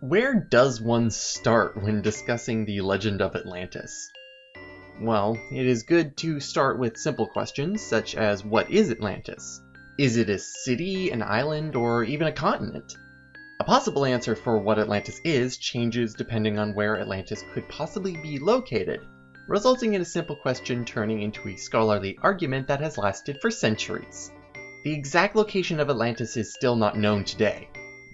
Where does one start when discussing the legend of Atlantis? Well, it is good to start with simple questions such as what is Atlantis? Is it a city, an island, or even a continent? A possible answer for what Atlantis is changes depending on where Atlantis could possibly be located, resulting in a simple question turning into a scholarly argument that has lasted for centuries. The exact location of Atlantis is still not known today,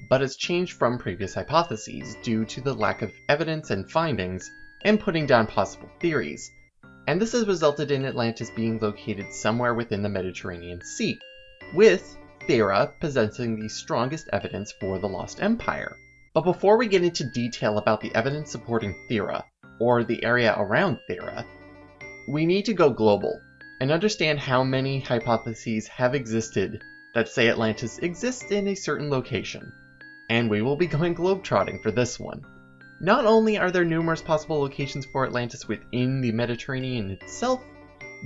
but has changed from previous hypotheses due to the lack of evidence and findings and putting down possible theories, and this has resulted in Atlantis being located somewhere within the Mediterranean Sea, with Thera possessing the strongest evidence for the Lost Empire. But before we get into detail about the evidence supporting Thera, or the area around Thera, we need to go global and understand how many hypotheses have existed that say Atlantis exists in a certain location. And we will be going globetrotting for this one. Not only are there numerous possible locations for Atlantis within the Mediterranean itself,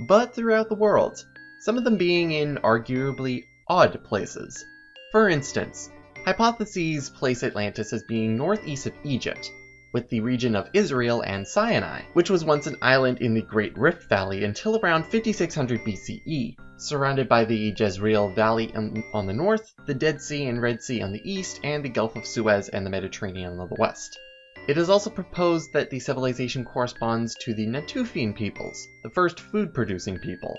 but throughout the world, some of them being in arguably odd places. For instance, hypotheses place Atlantis as being northeast of Egypt, with the region of Israel and Sinai, which was once an island in the Great Rift Valley until around 5600 BCE, surrounded by the Jezreel Valley on the north, the Dead Sea and Red Sea on the east, and the Gulf of Suez and the Mediterranean on the west. It is also proposed that the civilization corresponds to the Natufian peoples, the first food-producing people,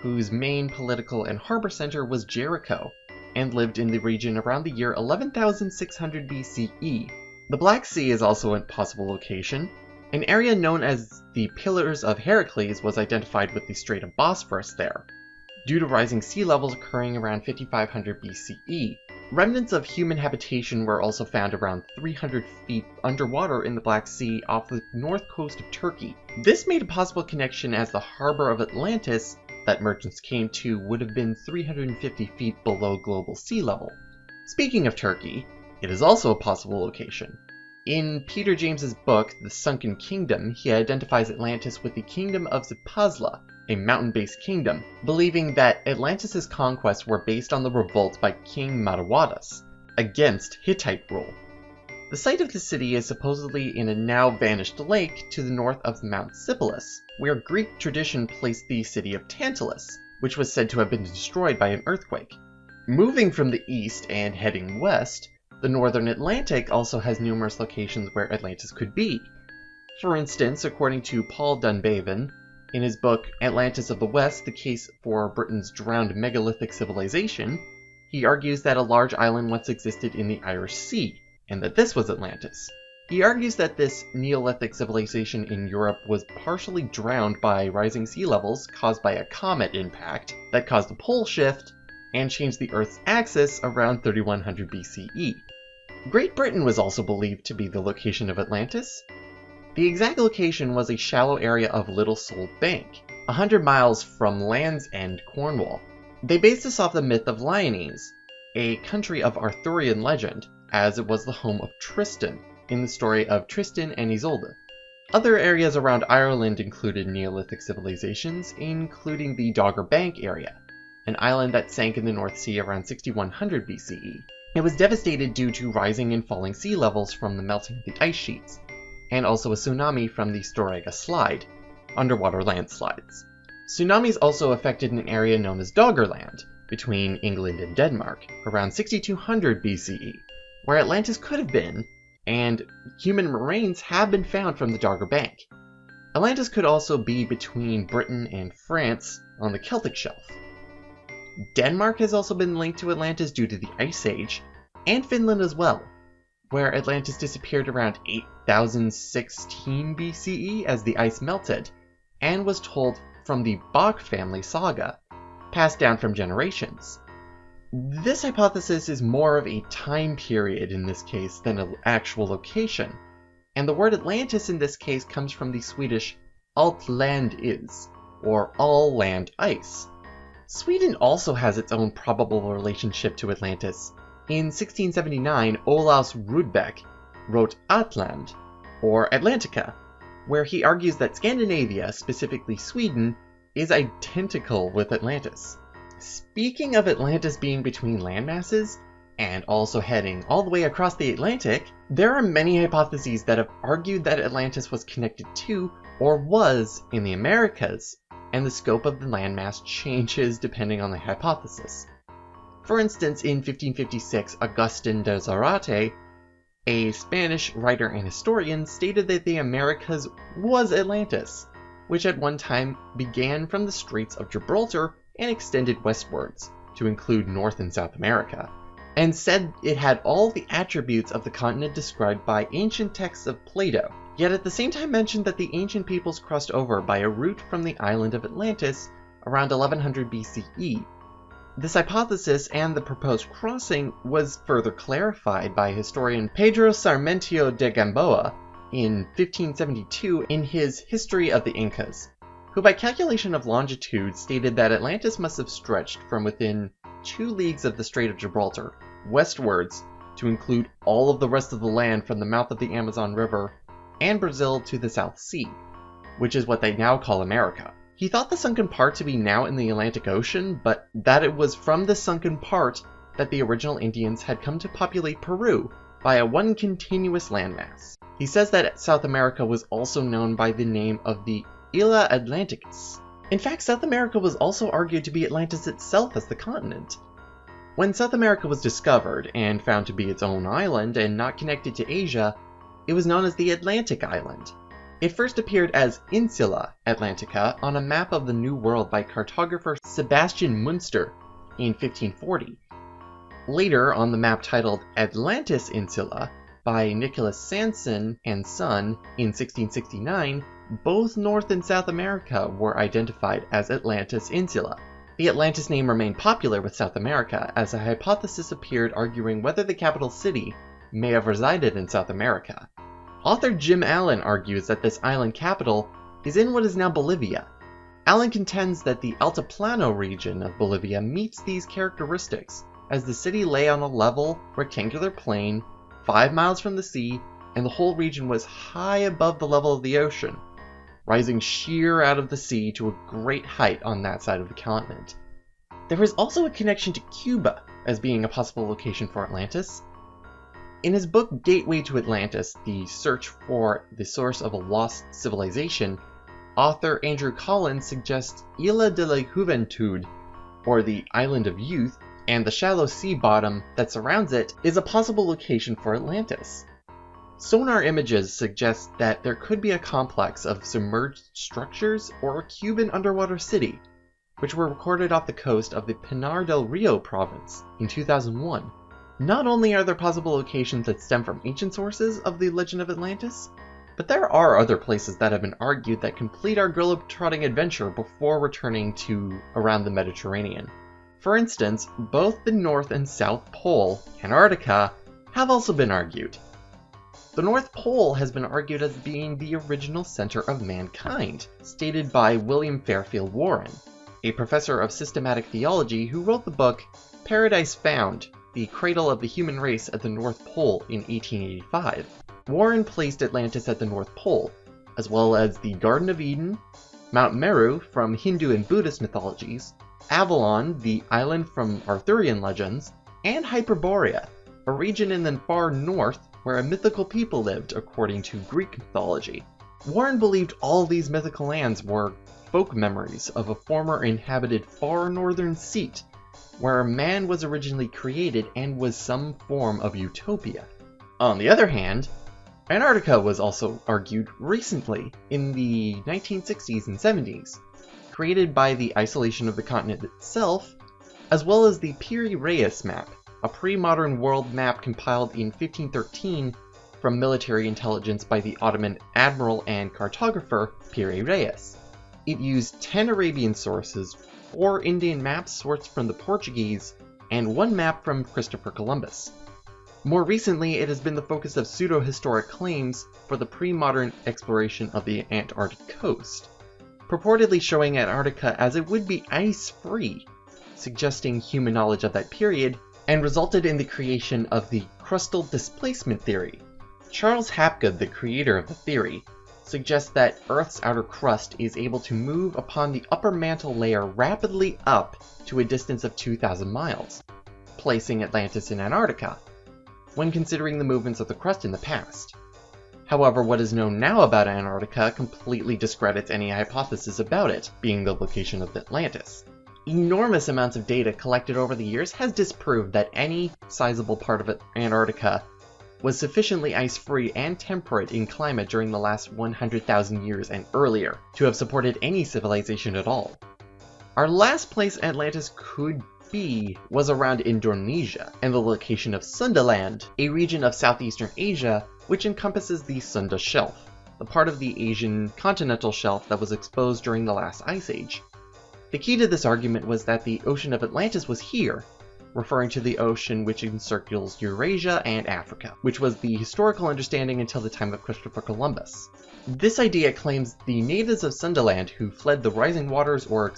whose main political and harbor center was Jericho, and lived in the region around the year 11,600 BCE. The Black Sea is also a possible location. An area known as the Pillars of Heracles was identified with the Strait of Bosphorus there, due to rising sea levels occurring around 5500 BCE. Remnants of human habitation were also found around 300 feet underwater in the Black Sea off the north coast of Turkey. This made a possible connection as the harbor of Atlantis that merchants came to would have been 350 feet below global sea level. Speaking of Turkey, it is also a possible location. In Peter James's book, The Sunken Kingdom, he identifies Atlantis with the Kingdom of Zipazla, a mountain-based kingdom, believing that Atlantis' conquests were based on the revolt by King Madawadas against Hittite rule. The site of the city is supposedly in a now-vanished lake to the north of Mount Sipylus, where Greek tradition placed the city of Tantalus, which was said to have been destroyed by an earthquake. Moving from the east and heading west, the northern Atlantic also has numerous locations where Atlantis could be. For instance, according to Paul Dunbavin, in his book Atlantis of the West, The Case for Britain's Drowned Megalithic Civilization, he argues that a large island once existed in the Irish Sea, and that this was Atlantis. He argues that this Neolithic civilization in Europe was partially drowned by rising sea levels caused by a comet impact that caused a pole shift and changed the Earth's axis around 3100 BCE. Great Britain was also believed to be the location of Atlantis. The exact location was a shallow area of Little Sole Bank, 100 miles from Land's End, Cornwall. They based this off the myth of Lyonesse, a country of Arthurian legend, as it was the home of Tristan, in the story of Tristan and Isolde. Other areas around Ireland included Neolithic civilizations, including the Dogger Bank area, an island that sank in the North Sea around 6100 BCE. It was devastated due to rising and falling sea levels from the melting of the ice sheets, and also a tsunami from the Storegga Slide, underwater landslides. Tsunamis also affected an area known as Doggerland, between England and Denmark, around 6200 BCE, where Atlantis could have been, and human remains have been found from the Dogger Bank. Atlantis could also be between Britain and France on the Celtic Shelf. Denmark has also been linked to Atlantis due to the Ice Age, and Finland as well, where Atlantis disappeared around 8016 BCE as the ice melted, and was told from the Bok family saga, passed down from generations. This hypothesis is more of a time period in this case than an actual location, and the word Atlantis in this case comes from the Swedish alt land is, or all land ice. Sweden also has its own probable relationship to Atlantis. In 1679, Olaus Rudbeck wrote Atland, or Atlantica, where he argues that Scandinavia, specifically Sweden, is identical with Atlantis. Speaking of Atlantis being between landmasses, and also heading all the way across the Atlantic, There are many hypotheses that have argued that Atlantis was connected to, or was, in the Americas, and the scope of the landmass changes depending on the hypothesis. For instance, in 1556, Agustin de Zarate, a Spanish writer and historian, stated that the Americas was Atlantis, which at one time began from the Straits of Gibraltar and extended westwards, to include North and South America, and said it had all the attributes of the continent described by ancient texts of Plato, yet at the same time mentioned that the ancient peoples crossed over by a route from the island of Atlantis around 1100 BCE. This hypothesis and the proposed crossing was further clarified by historian Pedro Sarmiento de Gamboa in 1572 in his History of the Incas, who by calculation of longitude stated that Atlantis must have stretched from within 2 leagues of the Strait of Gibraltar westwards to include all of the rest of the land from the mouth of the Amazon River and Brazil to the South Sea, which is what they now call America. He thought the sunken part to be now in the Atlantic Ocean, but that it was from the sunken part that the original Indians had come to populate Peru via one continuous landmass. He says that South America was also known by the name of the Illa Atlanticus. In fact, South America was also argued to be Atlantis itself as the continent. When South America was discovered and found to be its own island and not connected to Asia, it was known as the Atlantic Island. It first appeared as Insula Atlantica on a map of the New World by cartographer Sebastian Münster in 1540. Later, on the map titled Atlantis Insula by Nicholas Sanson and Son in 1669, both North and South America were identified as Atlantis Insula. The Atlantis name remained popular with South America, as a hypothesis appeared arguing whether the capital city may have resided in South America. Author Jim Allen argues that this island capital is in what is now Bolivia. Allen contends that the Altiplano region of Bolivia meets these characteristics, as the city lay on a level, rectangular plain, 5 miles from the sea, and the whole region was high above the level of the ocean, rising sheer out of the sea to a great height on that side of the continent. There is also a connection to Cuba as being a possible location for Atlantis. In his book Gateway to Atlantis, The Search for the Source of a Lost Civilization, author Andrew Collins suggests Isla de la Juventud, or the Island of Youth, and the shallow sea bottom that surrounds it is a possible location for Atlantis. Sonar images suggest that there could be a complex of submerged structures or a Cuban underwater city, which were recorded off the coast of the Pinar del Rio province in 2001. Not only are there possible locations that stem from ancient sources of the legend of Atlantis, but there are other places that have been argued that complete our globe-trotting adventure before returning to around the Mediterranean. For instance, both the North and South Pole, Antarctica, have also been argued. The North Pole has been argued as being the original center of mankind, stated by William Fairfield Warren, a professor of systematic theology who wrote the book Paradise Found, the Cradle of the Human Race at the North Pole in 1885. Warren placed Atlantis at the North Pole, as well as the Garden of Eden, Mount Meru from Hindu and Buddhist mythologies, Avalon, the island from Arthurian legends, and Hyperborea, a region in the far north where a mythical people lived according to Greek mythology. Warren believed all these mythical lands were folk memories of a former inhabited far northern seat, where man was originally created and was some form of utopia. On the other hand, Antarctica was also argued recently, in the 1960s and 70s, created by the isolation of the continent itself, as well as the Piri Reis map, a pre-modern world map compiled in 1513 from military intelligence by the Ottoman admiral and cartographer Piri Reis. It used 10 Arabian sources, 4 Indian maps sourced from the Portuguese, and 1 map from Christopher Columbus. More recently, it has been the focus of pseudo-historic claims for the pre-modern exploration of the Antarctic coast, purportedly showing Antarctica as it would be ice-free, suggesting human knowledge of that period, and resulted in the creation of the crustal displacement theory. Charles Hapgood, the creator of the theory, suggests that Earth's outer crust is able to move upon the upper mantle layer rapidly up to a distance of 2,000 miles, placing Atlantis in Antarctica. when considering the movements of the crust in the past. However, what is known now about Antarctica completely discredits any hypothesis about it being the location of Atlantis. Enormous amounts of data collected over the years has disproved that any sizable part of Antarctica was sufficiently ice-free and temperate in climate during the last 100,000 years and earlier to have supported any civilization at all. Our last place Atlantis could be was around Indonesia and the location of Sundaland, a region of southeastern Asia which encompasses the Sunda Shelf, the part of the Asian continental shelf that was exposed during the last ice age. The key to this argument was that the Ocean of Atlantis was here, referring to the ocean which encircles Eurasia and Africa, which was the historical understanding until the time of Christopher Columbus. This idea claims the natives of Sundaland who fled the rising waters or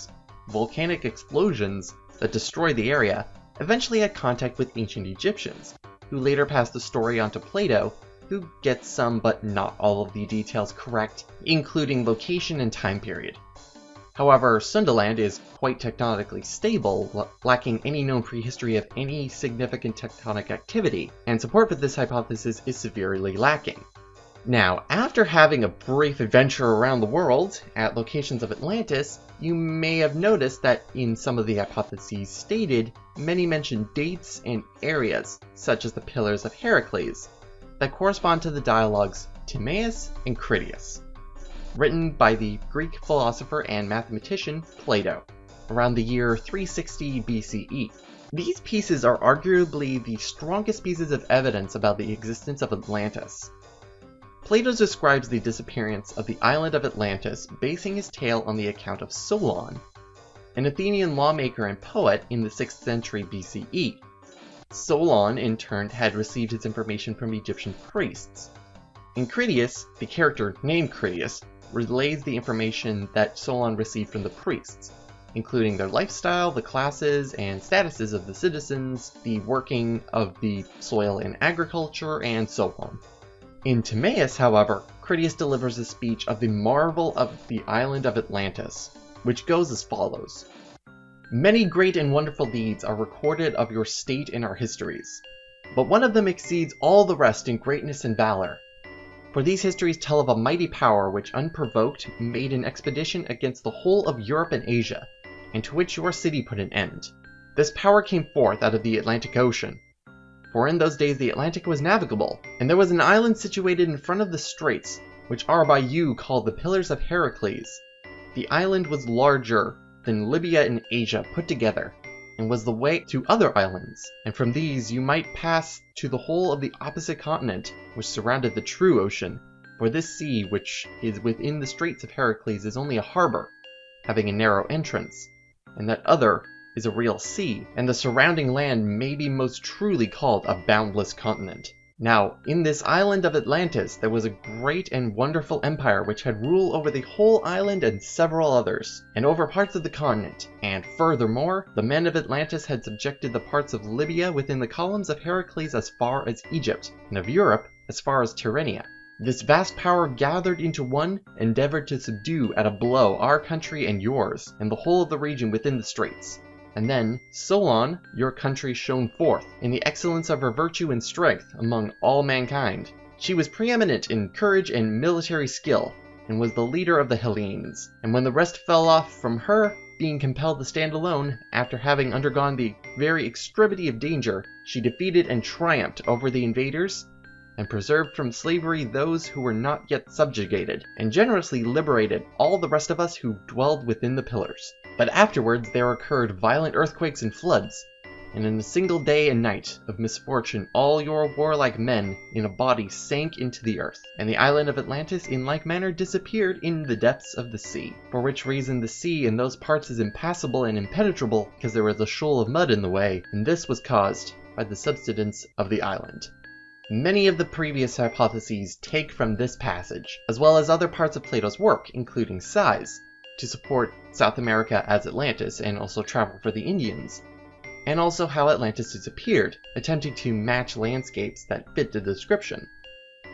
volcanic explosions that destroyed the area eventually had contact with ancient Egyptians, who later passed the story on to Plato, who gets some but not all of the details correct, including location and time period. However, Sundaland is quite tectonically stable, lacking any known prehistory of any significant tectonic activity, and support for this hypothesis is severely lacking. Now, after having a brief adventure around the world at locations of Atlantis, you may have noticed that in some of the hypotheses stated, many mention dates and areas, such as the Pillars of Heracles, that correspond to the dialogues Timaeus and Critias, written by the Greek philosopher and mathematician Plato, around the year 360 BCE. These pieces are arguably the strongest pieces of evidence about the existence of Atlantis. Plato describes the disappearance of the island of Atlantis, basing his tale on the account of Solon, an Athenian lawmaker and poet in the 6th century BCE. Solon, in turn, had received his information from Egyptian priests. In Critias, the character named Critias relays the information that Solon received from the priests, including their lifestyle, the classes and statuses of the citizens, the working of the soil in agriculture, and so on. In Timaeus, however, Critias delivers a speech of the marvel of the island of Atlantis, which goes as follows. Many great and wonderful deeds are recorded of your state in our histories, but one of them exceeds all the rest in greatness and valor. For these histories tell of a mighty power which unprovoked made an expedition against the whole of Europe and Asia, and to which your city put an end. This power came forth out of the Atlantic Ocean, for in those days the Atlantic was navigable, and there was an island situated in front of the Straits, which are by you called the Pillars of Heracles. The island was larger than Libya and Asia put together, and was the way to other islands, and from these you might pass to the whole of the opposite continent, which surrounded the true ocean, for this sea which is within the Straits of Heracles is only a harbor, having a narrow entrance, and that other is a real sea, and the surrounding land may be most truly called a boundless continent. Now, in this island of Atlantis there was a great and wonderful empire which had rule over the whole island and several others, and over parts of the continent, and furthermore, the men of Atlantis had subjected the parts of Libya within the columns of Heracles as far as Egypt, and of Europe as far as Tyrrhenia. This vast power gathered into one endeavored to subdue at a blow our country and yours, and the whole of the region within the Straits. And then, Solon, your country shone forth in the excellence of her virtue and strength among all mankind. She was preeminent in courage and military skill, and was the leader of the Hellenes. And when the rest fell off from her, being compelled to stand alone, after having undergone the very extremity of danger, she defeated and triumphed over the invaders, and preserved from slavery those who were not yet subjugated, and generously liberated all the rest of us who dwelled within the pillars. But afterwards there occurred violent earthquakes and floods, and in a single day and night of misfortune all your warlike men in a body sank into the earth, and the island of Atlantis in like manner disappeared in the depths of the sea, for which reason the sea in those parts is impassable and impenetrable, because there was a shoal of mud in the way, and this was caused by the subsidence of the island. Many of the previous hypotheses take from this passage, as well as other parts of Plato's work, including size, to support South America as Atlantis and also travel for the Indians, and also how Atlantis disappeared, attempting to match landscapes that fit the description.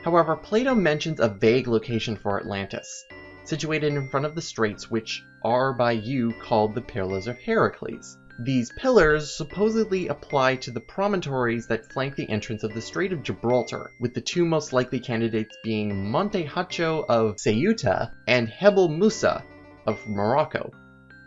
However, Plato mentions a vague location for Atlantis, situated in front of the Straits which are by you called the Pillars of Heracles. These pillars supposedly apply to the promontories that flank the entrance of the Strait of Gibraltar, with the two most likely candidates being Monte Hacho of Ceuta and Jebel Musa of Morocco.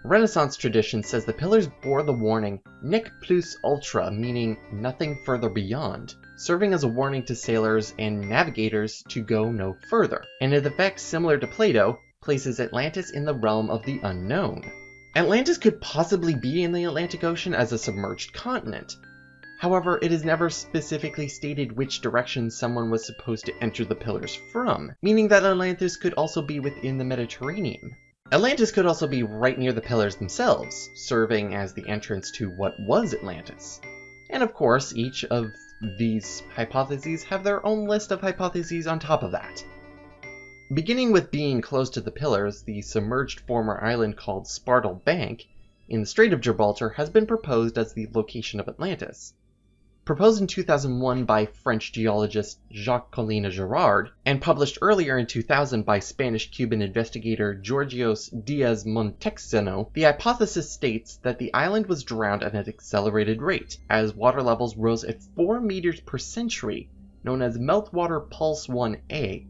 Renaissance tradition says the pillars bore the warning Nec plus ultra, meaning nothing further beyond, serving as a warning to sailors and navigators to go no further, and in effect similar to Plato, places Atlantis in the realm of the unknown. Atlantis could possibly be in the Atlantic Ocean as a submerged continent. However, it is never specifically stated which direction someone was supposed to enter the pillars from, meaning that Atlantis could also be within the Mediterranean. Atlantis could also be right near the pillars themselves, serving as the entrance to what was Atlantis. And of course, each of these hypotheses have their own list of hypotheses on top of that. Beginning with being close to the pillars, the submerged former island called Spartel Bank in the Strait of Gibraltar has been proposed as the location of Atlantis. Proposed in 2001 by French geologist Jacques-Colline Girard, and published earlier in 2000 by Spanish-Cuban investigator Georgios Diaz-Montexeno, the hypothesis states that the island was drowned at an accelerated rate, as water levels rose at 4 meters per century, known as Meltwater Pulse 1A,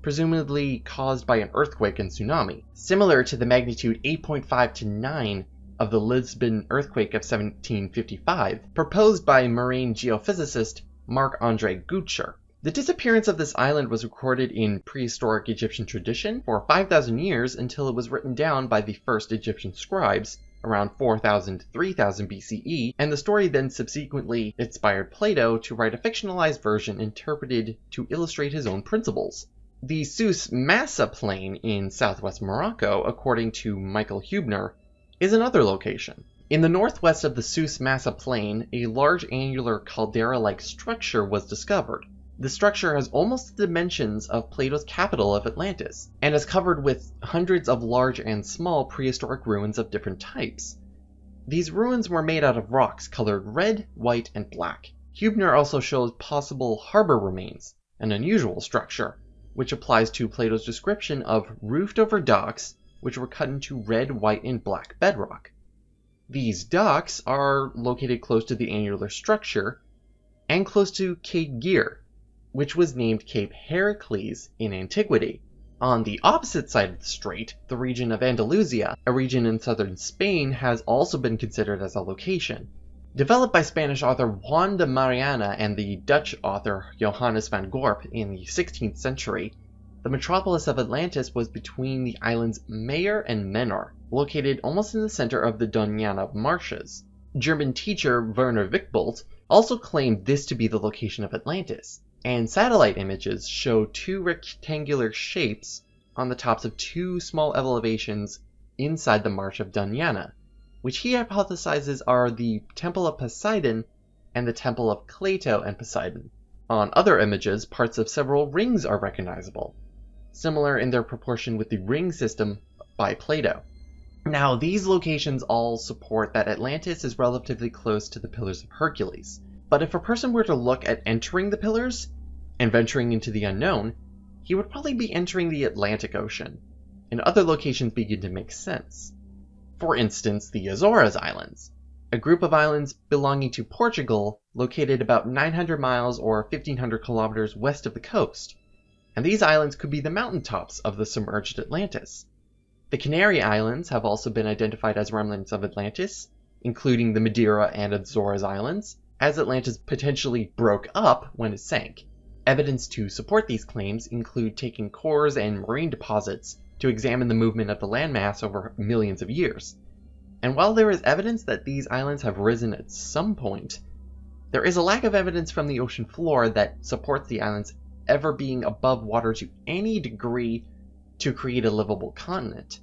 presumably caused by an earthquake and tsunami, similar to the magnitude 8.5 to 9 of the Lisbon earthquake of 1755, proposed by marine geophysicist Marc-André Goucher. The disappearance of this island was recorded in prehistoric Egyptian tradition for 5,000 years until it was written down by the first Egyptian scribes around 4000 to 3000 BCE, and the story then subsequently inspired Plato to write a fictionalized version interpreted to illustrate his own principles. The Souss Massa Plain in southwest Morocco, according to Michael Hubner, is another location. In the northwest of the Souss Massa Plain, a large angular caldera-like structure was discovered. The structure has almost the dimensions of Plato's capital of Atlantis, and is covered with hundreds of large and small prehistoric ruins of different types. These ruins were made out of rocks colored red, white, and black. Hubner also shows possible harbor remains, an unusual structure, which applies to Plato's description of roofed-over docks which were cut into red, white, and black bedrock. These docks are located close to the angular structure and close to Cape Gear, which was named Cape Heracles in antiquity. On the opposite side of the strait, the region of Andalusia, a region in southern Spain, has also been considered as a location. Developed by Spanish author Juan de Mariana and the Dutch author Johannes van Gorp in the 16th century, the metropolis of Atlantis was between the islands Mayer and Menor, located almost in the center of the Doñana marshes. German teacher Werner Wickbold also claimed this to be the location of Atlantis, and satellite images show two rectangular shapes on the tops of two small elevations inside the marsh of Doñana, which he hypothesizes are the Temple of Poseidon and the Temple of Cleito and Poseidon. On other images, parts of several rings are recognizable, similar in their proportion with the ring system by Plato. Now, these locations all support that Atlantis is relatively close to the Pillars of Hercules, but if a person were to look at entering the Pillars and venturing into the unknown, he would probably be entering the Atlantic Ocean, and other locations begin to make sense. For instance, the Azores Islands, a group of islands belonging to Portugal located about 900 miles or 1,500 kilometers west of the coast, and these islands could be the mountaintops of the submerged Atlantis. The Canary Islands have also been identified as remnants of Atlantis, including the Madeira and Azores Islands, as Atlantis potentially broke up when it sank. Evidence to support these claims include taking cores and marine deposits to examine the movement of the landmass over millions of years. And while there is evidence that these islands have risen at some point, there is a lack of evidence from the ocean floor that supports the islands ever being above water to any degree to create a livable continent.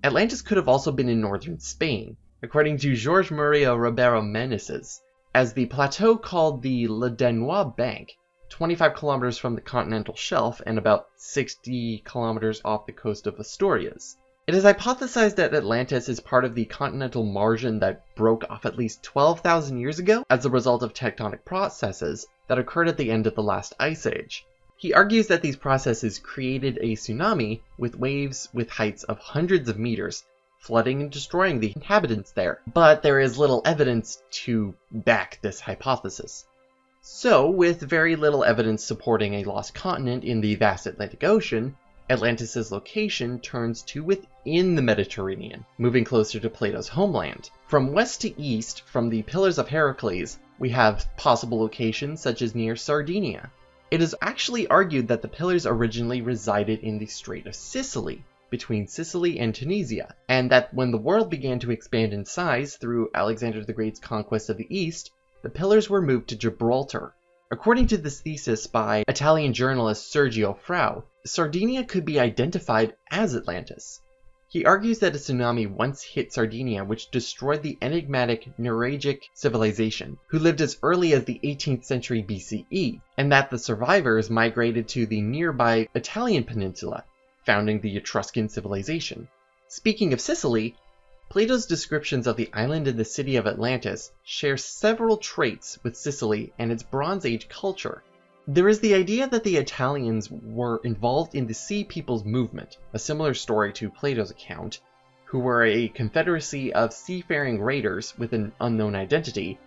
Atlantis could have also been in northern Spain, according to Jorge Maria Ribeiro Meneses, as the plateau called the Le Danois Bank, 25 kilometers from the continental shelf and about 60 kilometers off the coast of Asturias. It is hypothesized that Atlantis is part of the continental margin that broke off at least 12,000 years ago as a result of tectonic processes that occurred at the end of the last ice age. He argues that these processes created a tsunami with waves with heights of hundreds of meters, flooding and destroying the inhabitants there. But there is little evidence to back this hypothesis. So, with very little evidence supporting a lost continent in the vast Atlantic Ocean, Atlantis' location turns to within the Mediterranean, moving closer to Plato's homeland. From west to east, from the Pillars of Heracles, we have possible locations such as near Sardinia. It is actually argued that the Pillars originally resided in the Strait of Sicily, between Sicily and Tunisia, and that when the world began to expand in size through Alexander the Great's conquest of the East, the Pillars were moved to Gibraltar. According to this thesis by Italian journalist Sergio Frau, Sardinia could be identified as Atlantis. He argues that a tsunami once hit Sardinia which destroyed the enigmatic Nuragic civilization, who lived as early as the 18th century BCE, and that the survivors migrated to the nearby Italian peninsula, founding the Etruscan civilization. Speaking of Sicily, Plato's descriptions of the island and the city of Atlantis share several traits with Sicily and its Bronze Age culture. There is the idea that the Italians were involved in the Sea People's Movement, a similar story to Plato's account, who were a confederacy of seafaring raiders with an unknown identity,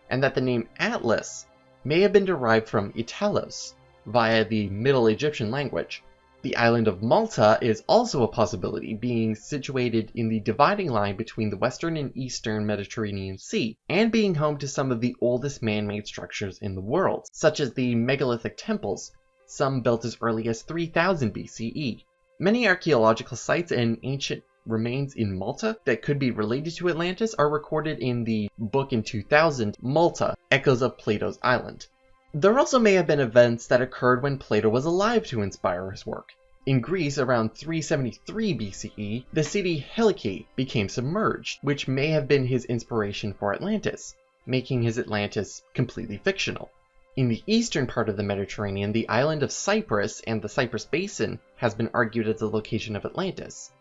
and that the name Atlas may have been derived from Italos, via the Middle Egyptian language. The island of Malta is also a possibility, being situated in the dividing line between the western and eastern Mediterranean Sea, and being home to some of the oldest man-made structures in the world, such as the megalithic temples, some built as early as 3000 BCE. Many archaeological sites and ancient remains in Malta that could be related to Atlantis are recorded in the book in 2000, Malta, Echoes of Plato's Island. There also may have been events that occurred when Plato was alive to inspire his work. In Greece, around 373 BCE, the city Helike became submerged, which may have been his inspiration for Atlantis, making his Atlantis completely fictional. In the eastern part of the Mediterranean, the island of Cyprus and the Cyprus Basin has been argued as the location of Atlantis.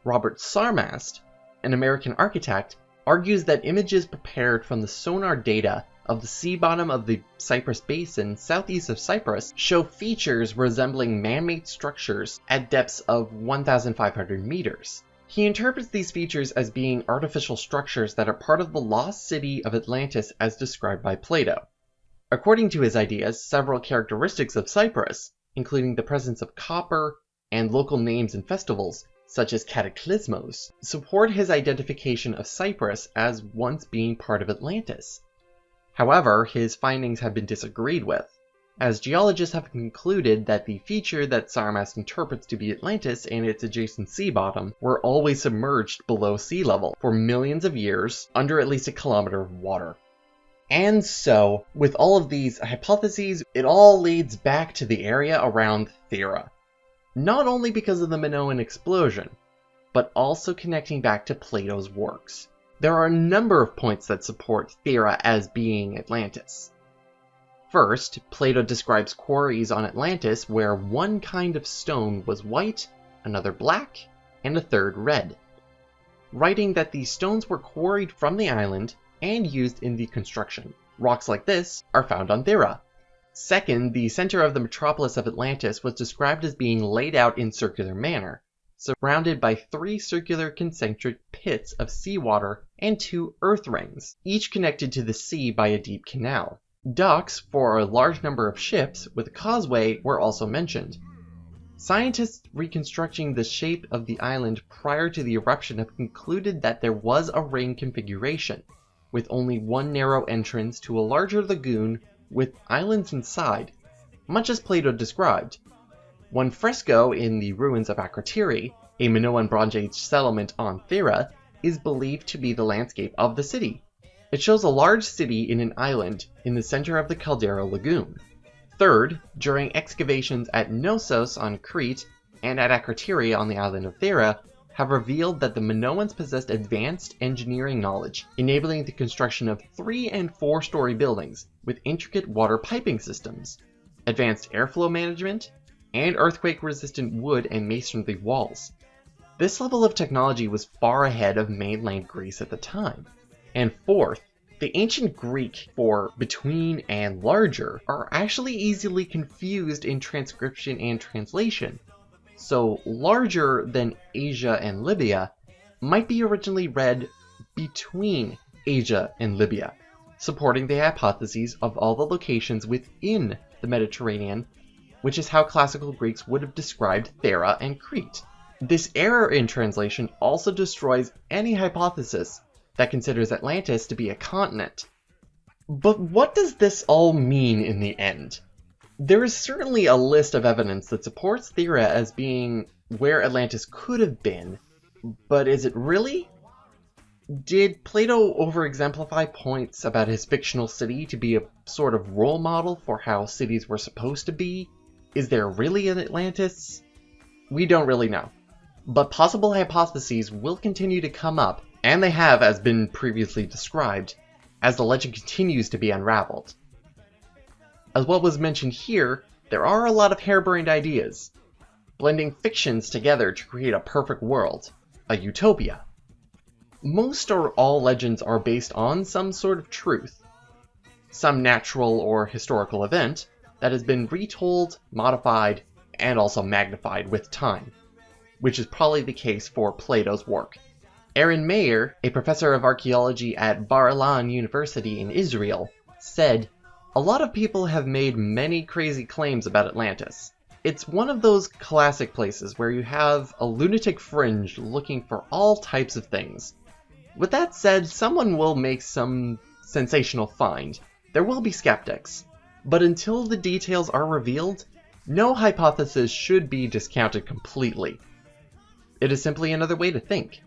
Robert Sarmast, an American architect, argues that images prepared from the sonar data of the sea bottom of the Cyprus Basin southeast of Cyprus show features resembling man-made structures at depths of 1,500 meters. He interprets these features as being artificial structures that are part of the lost city of Atlantis as described by Plato. According to his ideas, several characteristics of Cyprus, including the presence of copper and local names and festivals, such as cataclysmos, support his identification of Cyprus as once being part of Atlantis. However, his findings have been disagreed with, as geologists have concluded that the feature that Sarmast interprets to be Atlantis and its adjacent sea bottom were always submerged below sea level for millions of years under at least a kilometer of water. And so, with all of these hypotheses, it all leads back to the area around Thera. Not only because of the Minoan explosion, but also connecting back to Plato's works. There are a number of points that support Thera as being Atlantis. First, Plato describes quarries on Atlantis where one kind of stone was white, another black, and a third red, writing that these stones were quarried from the island and used in the construction. Rocks like this are found on Thera. Second, the center of the metropolis of Atlantis was described as being laid out in circular manner, surrounded by 3 circular concentric pits of seawater and 2 earth rings, each connected to the sea by a deep canal. Docks for a large number of ships with a causeway were also mentioned. Scientists reconstructing the shape of the island prior to the eruption have concluded that there was a ring configuration, with only one narrow entrance to a larger lagoon with islands inside, much as Plato described. One fresco in the ruins of Akrotiri, a Minoan Bronze Age settlement on Thera, is believed to be the landscape of the city. It shows a large city in an island in the center of the Caldera Lagoon. Third, during excavations at Knossos on Crete and at Akrotiri on the island of Thera, have revealed that the Minoans possessed advanced engineering knowledge, enabling the construction of 3- and 4-story buildings with intricate water piping systems, advanced airflow management, and earthquake-resistant wood and masonry walls. This level of technology was far ahead of mainland Greece at the time. And fourth, the ancient Greek for between and larger are actually easily confused in transcription and translation. So larger than Asia and Libya might be originally read between Asia and Libya, supporting the hypotheses of all the locations within the Mediterranean, which is how classical Greeks would have described Thera and Crete. This error in translation also destroys any hypothesis that considers Atlantis to be a continent. But what does this all mean in the end? There is certainly a list of evidence that supports Thera as being where Atlantis could have been, but is it really? Did Plato over-exemplify points about his fictional city to be a sort of role model for how cities were supposed to be? Is there really an Atlantis? We don't really know. But possible hypotheses will continue to come up, and they have, as been previously described, as the legend continues to be unraveled. As what was mentioned here, there are a lot of harebrained ideas, blending fictions together to create a perfect world, a utopia. Most or all legends are based on some sort of truth, some natural or historical event that has been retold, modified, and also magnified with time, which is probably the case for Plato's work. Aaron Mayer, a professor of archaeology at Bar Ilan University in Israel, said, "A lot of people have made many crazy claims about Atlantis. It's one of those classic places where you have a lunatic fringe looking for all types of things. With that said, someone will make some sensational find. There will be skeptics. But until the details are revealed, no hypothesis should be discounted completely. It is simply another way to think."